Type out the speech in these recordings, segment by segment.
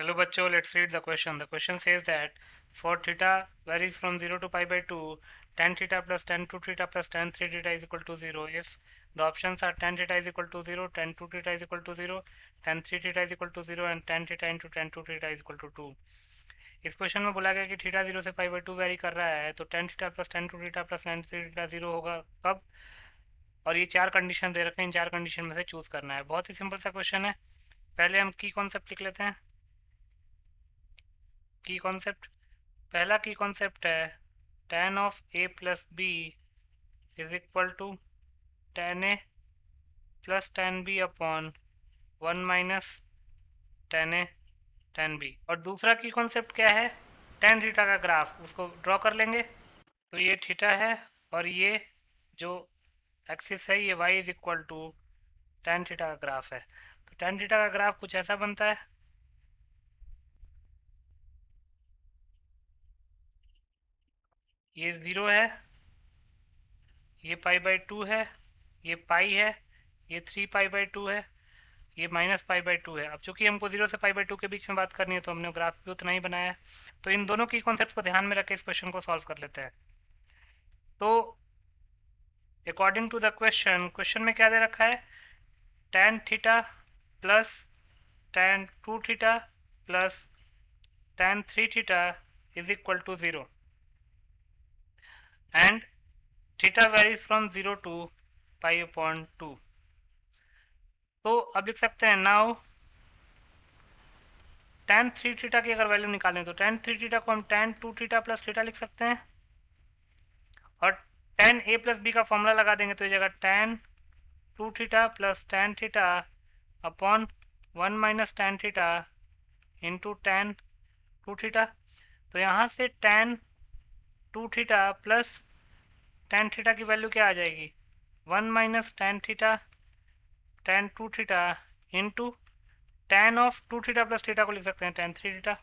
Hello बच्चों, let's read the question. The question says that for theta varies from 0 to pi by 2, tan theta plus tan 2 theta plus tan 3 theta is equal to 0. If the options are tan theta is equal to 0, tan 2 theta is equal to 0, tan 3 theta is equal to 0 and tan theta into tan 2 theta is equal to 2. इस question में बोला गया कि theta 0 से pi by 2 very कर रहा है, तो tan theta plus tan 2 theta plus tan 3 theta 0 होगा कब, और ये चार कंडीशन दे रखे हैं, इन चार कंडीशन में से चूज करना है। बहुत ही सिंपल सा क्वेश्चन है। पहले हम की कॉन्सेप्ट लिख लेते हैं। की कॉन्सेप्ट, पहला की कॉन्सेप्ट है tan of a plus B is equal to tan a plus tan b upon 1 minus tan a tan b। और दूसरा की कॉन्सेप्ट क्या है, tan थीटा का ग्राफ, उसको ड्रॉ कर लेंगे। तो ये थीटा है और ये जो एक्सिस है ये y is equal to tan theta का ग्राफ है। तो tan थीटा का ग्राफ कुछ ऐसा बनता है, ये 0 है, ये पाई बाई 2 है, ये पाई है, ये 3 पाई बाई 2 है, ये माइनस पाई बाई 2 है। अब चूंकि हमको 0 से पाई बाई 2 के बीच में बात करनी है तो हमने ग्राफ भी उतना ही बनाया है। तो इन दोनों की कॉन्सेप्ट को ध्यान में रख के इस क्वेश्चन को सॉल्व कर लेते हैं। तो अकॉर्डिंग टू द क्वेश्चन में क्या दे रखा है, tan theta plus tan 2 theta plus tan 3 theta is equal to 0 and theta varies from 0 to pi upon 2। तो अब लिख सकते हैं नाउ tan 3 थीटा की अगर वैल्यू निकालें तो tan 3 थीटा को हम tan 2 थीटा प्लस थीटा लिख सकते हैं, और tan a प्लस बी का फॉर्मूला लगा देंगे तो ये जगह tan 2 theta plus tan theta upon 1 minus tan theta into tan 2 theta. तो यहाँ से tan 2 theta plus tan theta की वैल्यू क्या आ जाएगी, 1 minus tan theta tan 2 theta into tan of 2 theta plus theta को लिख सकते हैं tan 3 थीटा।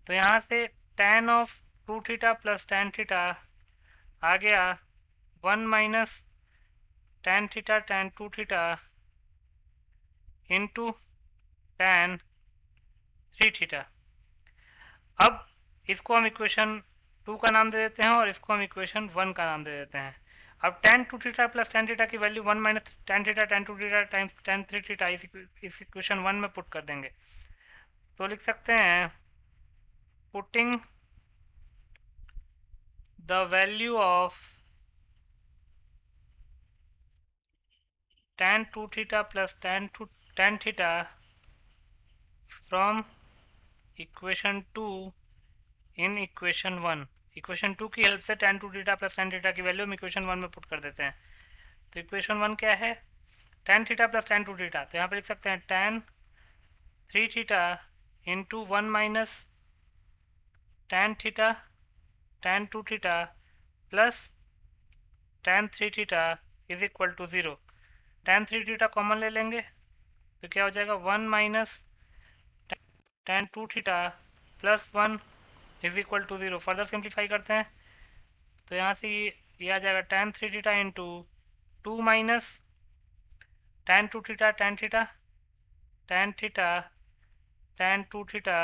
तो यहाँ से tan of 2 theta plus tan theta आ गया 1 minus tan theta tan 2 theta into tan 3 theta. अब इसको हम इक्वेशन 2 का नाम दे देते हैं और इसको हम इक्वेशन 1 का नाम दे देते हैं। अब tan 2 theta plus tan theta की value 1 minus tan theta tan 2 theta times tan 3 theta इस इक्वेशन 1 में पुट कर देंगे। तो लिख सकते हैं putting the value of tan 2 theta plus tan theta from equation 2 in equation 1। Equation 2 की हेल्प से tan 2 theta plus tan theta की वैल्यू हम इक्वेशन 1 में पुट कर देते हैं। तो इक्वेशन 1 क्या है, tan theta plus tan 2 theta, तो यहाँ पे लिख सकते हैं tan 3 theta into 1 minus tan theta tan 2 theta plus tan 3 theta is equal to 0। tan 3 theta common ले लेंगे तो क्या हो जाएगा 1 minus tan 2 theta plus 1 is equal to 0। Further simplify करते हैं तो यहाँ से ये आ जाएगा tan 3 theta into 2 minus tan 2 theta tan theta tan theta tan 2 theta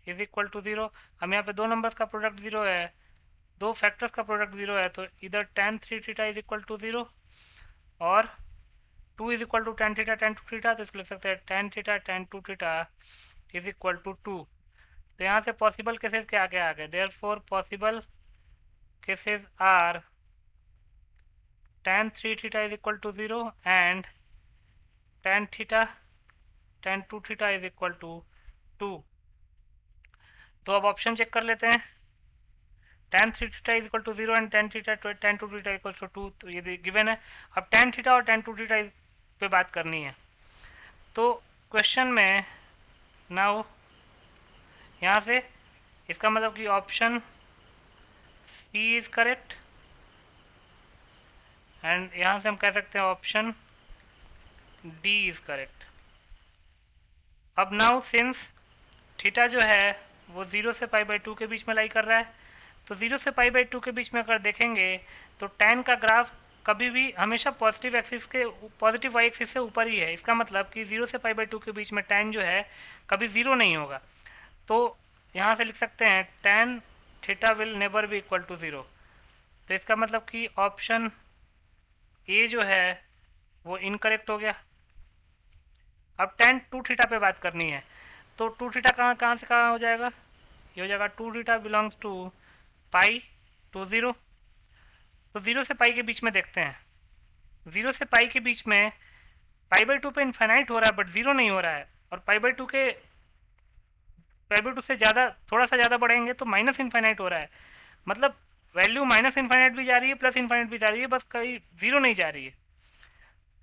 is equal to 0। हम यहाँ पे दो नंबर्स का प्रोडक्ट 0 है, दो फैक्टर्स का प्रोडक्ट 0 है, तो इधर tan 3 theta is equal to 0 और 2 is equal to tan theta tan 2 theta, तो इसको लिख सकते हैं tan theta tan 2 theta is equal to 2। तो यहाँ से पॉसिबल केसेस क्या क्या आ गए, therefore possible cases are tan 3 theta is equal to 0 and tan theta tan 2 theta is equal to 2। तो अब ऑप्शन चेक कर लेते हैं, tan 3 theta is equal to 0 and tan theta tan 2 theta equal to 2, तो ये given है। अब tan theta और tan 2 थीटा पे बात करनी है। तो क्वेश्चन में नाउ यहाँ से इसका मतलब कि option C is correct and यहाँ से हम कह सकते हैं ऑप्शन डी इज करेक्ट। अब नाउ सिंस थीटा जो है वो 0 से पाई बाई 2 के बीच में लाई कर रहा है, तो 0 से पाई बाई 2 के बीच में अगर देखेंगे तो tan का ग्राफ कभी भी हमेशा पॉजिटिव एक्सिस के पॉजिटिव वाई एक्सिस से ऊपर ही है। इसका मतलब कि 0 से पाई बाई 2 के बीच में tan जो है कभी 0 नहीं होगा। तो यहाँ से लिख सकते हैं tan theta will never be equal to 0। तो इसका मतलब कि ऑप्शन ए जो है वो इनकरेक्ट हो गया। अब tan 2 थीटा पे बात करनी है, तो 2 थीटा कहाँ कहाँ से कहाँ हो जाएगा, ये हो जाएगा 2 theta belongs to pi to 0। तो 0 से पाई के बीच में देखते हैं, 0 से पाई के बीच में पाई बाई 2 पे इन्फाइनाइट हो रहा है बट 0 नहीं हो रहा है, और पाई बाई 2 से ज़्यादा, थोड़ा सा ज़्यादा बढ़ेंगे तो माइनस इन्फाइनाइट हो रहा है। मतलब वैल्यू माइनस इन्फाइनाइट भी जा रही है, प्लस इन्फाइनाइट भी जा रही है, बस कहीं 0 नहीं जा रही है।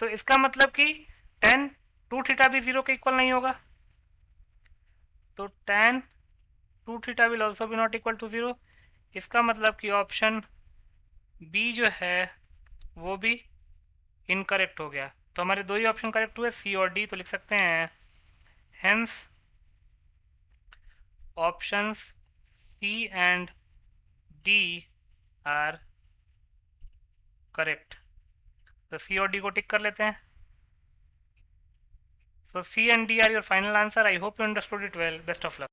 तो इसका मतलब कि tan 2 थीटा भी 0 के इक्वल नहीं होगा। तो tan 2 theta will also be not equal to 0। इसका मतलब कि ऑप्शन बी जो है वो भी इनकरेक्ट हो गया। तो हमारे दो ही ऑप्शन करेक्ट हुए, सी और डी। तो लिख सकते हैं hence options C and D are correct. तो सी और डी को टिक कर लेते हैं। So C and D are your final answer. I hope you understood it well. Best of luck.